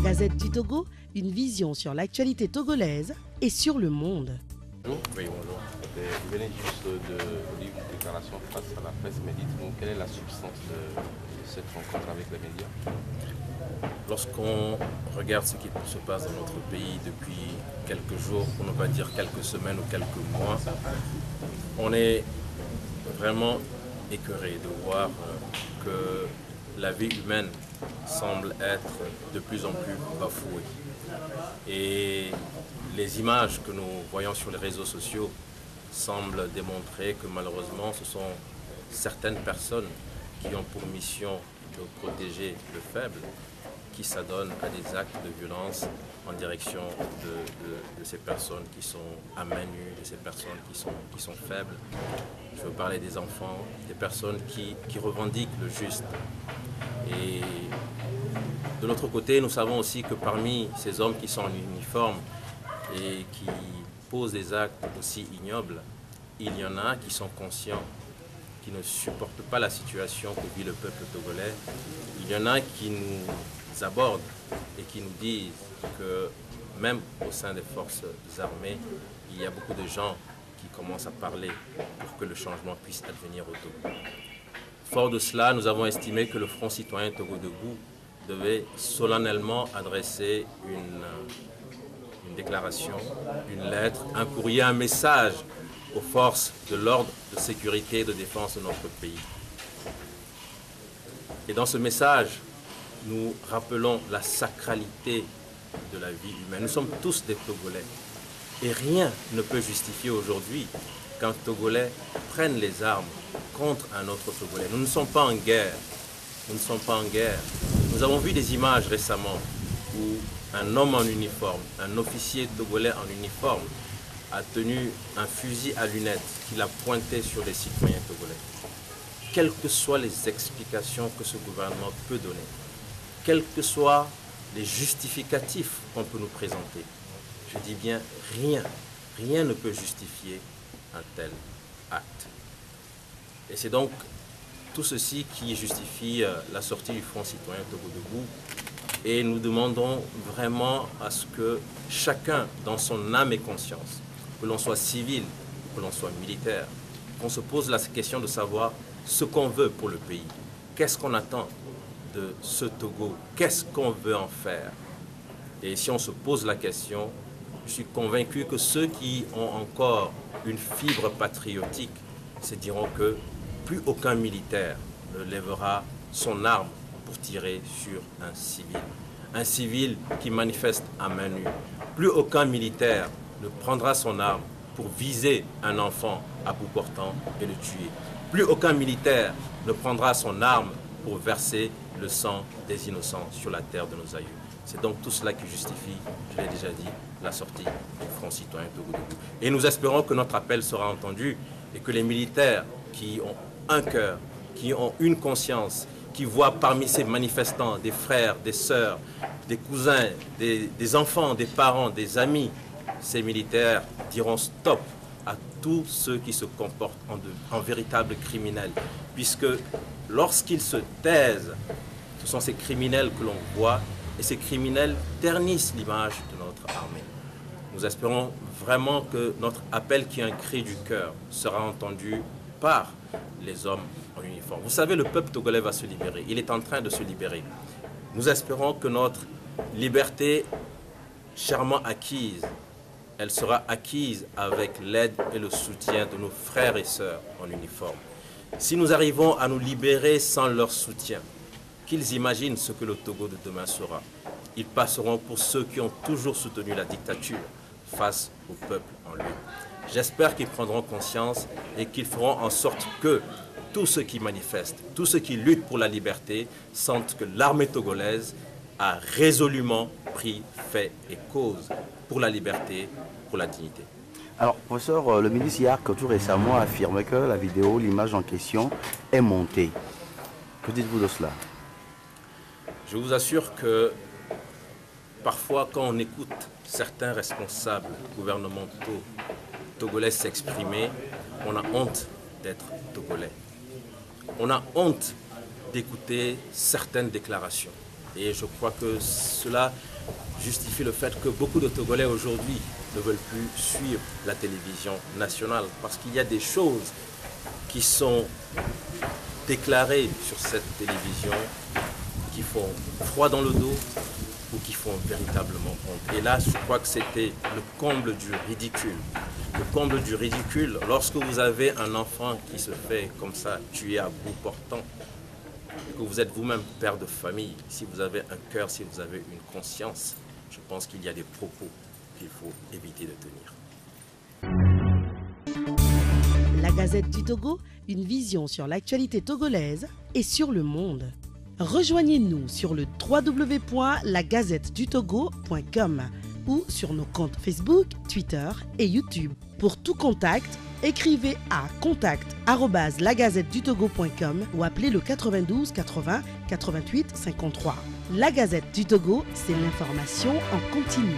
Gazette du Togo, une vision sur l'actualité togolaise et sur le monde. Bonjour. Oui, bonjour. Vous venez juste de lire une déclaration face à la presse, mais dites-nous, quelle est la substance de cette rencontre avec les médias? Lorsqu'on regarde ce qui se passe dans notre pays depuis quelques jours, pour ne pas dire quelques semaines ou quelques mois, on est vraiment écœuré de voir que la vie humaine semble être de plus en plus bafouée. Et les images que nous voyons sur les réseaux sociaux semblent démontrer que malheureusement ce sont certaines personnes qui ont pour mission de protéger le faible qui s'adonnent à des actes de violence en direction de ces personnes qui sont à main nue, de ces personnes qui sont faibles. Je veux parler des enfants, des personnes qui revendiquent le juste. Et de l'autre côté, nous savons aussi que parmi ces hommes qui sont en uniforme et qui posent des actes aussi ignobles, il y en a qui sont conscients, qui ne supportent pas la situation que vit le peuple togolais. Il y en a qui nous abordent et qui nous disent que même au sein des forces armées, il y a beaucoup de gens qui commencent à parler pour que le changement puisse advenir au Togo. Fort de cela, nous avons estimé que le Front citoyen Togo Debout devait solennellement adresser une déclaration, une lettre, un courrier, un message aux forces de l'ordre, de sécurité et de défense de notre pays. Et dans ce message, nous rappelons la sacralité de la vie humaine. Nous sommes tous des Togolais. Et rien ne peut justifier aujourd'hui qu'un Togolais prenne les armes contre un autre Togolais. Nous ne sommes pas en guerre. Nous ne sommes pas en guerre. Nous avons vu des images récemment où un homme en uniforme, un officier togolais en uniforme, a tenu un fusil à lunettes qu'il a pointé sur les citoyens togolais. Quelles que soient les explications que ce gouvernement peut donner, quels que soient les justificatifs qu'on peut nous présenter, je dis bien rien ne peut justifier un tel acte. Et c'est donc tout ceci qui justifie la sortie du Front citoyen Togo Debout. Et nous demandons vraiment à ce que chacun, dans son âme et conscience, que l'on soit civil, que l'on soit militaire, qu'on se pose la question de savoir ce qu'on veut pour le pays. Qu'est-ce qu'on attend de ce Togo? Qu'est-ce qu'on veut en faire? Et si on se pose la question, je suis convaincu que ceux qui ont encore une fibre patriotique se diront que plus aucun militaire ne lèvera son arme pour tirer sur un civil qui manifeste à main nue. Plus aucun militaire ne prendra son arme pour viser un enfant à bout portant et le tuer. Plus aucun militaire ne prendra son arme pour verser le sang des innocents sur la terre de nos aïeux. C'est donc tout cela qui justifie, je l'ai déjà dit, la sortie du Front citoyen Togo Debout. Et nous espérons que notre appel sera entendu et que les militaires qui ont un cœur, qui ont une conscience, qui voient parmi ces manifestants des frères, des sœurs, des cousins, des enfants, des parents, des amis, ces militaires diront stop à tous ceux qui se comportent en véritables criminels. Puisque lorsqu'ils se taisent, ce sont ces criminels que l'on voit et ces criminels ternissent l'image de notre armée. Nous espérons vraiment que notre appel qui est un cri du cœur sera entendu par les hommes en uniforme. Vous savez, le peuple togolais va se libérer. Il est en train de se libérer. Nous espérons que notre liberté chèrement acquise, elle sera acquise avec l'aide et le soutien de nos frères et sœurs en uniforme. Si nous arrivons à nous libérer sans leur soutien, qu'ils imaginent ce que le Togo de demain sera. Ils passeront pour ceux qui ont toujours soutenu la dictature face au peuple en lutte. J'espère qu'ils prendront conscience et qu'ils feront en sorte que tous ceux qui manifestent, tous ceux qui luttent pour la liberté sentent que l'armée togolaise a résolument pris fait et cause pour la liberté, pour la dignité. Alors, professeur, le ministre hier, tout récemment, a affirmé que la vidéo, l'image en question est montée. Que dites-vous de cela? Je vous assure que parfois, quand on écoute certains responsables gouvernementaux togolais s'exprimer, on a honte d'être togolais. On a honte d'écouter certaines déclarations. Et je crois que cela justifie le fait que beaucoup de Togolais aujourd'hui ne veulent plus suivre la télévision nationale parce qu'il y a des choses qui sont déclarées sur cette télévision qui font froid dans le dos ou qui font véritablement honte. Et là, je crois que c'était le comble du ridicule. Le comble du ridicule, lorsque vous avez un enfant qui se fait comme ça, tuer à bout portant, et que vous êtes vous-même père de famille, si vous avez un cœur, si vous avez une conscience, je pense qu'il y a des propos qu'il faut éviter de tenir. La Gazette du Togo, une vision sur l'actualité togolaise et sur le monde. Rejoignez-nous sur le www.lagazettedutogo.com ou sur nos comptes Facebook, Twitter et YouTube. Pour tout contact, écrivez à contact@lagazettedutogo.com ou appelez le 92 80 88 53. La Gazette du Togo, c'est l'information en continu.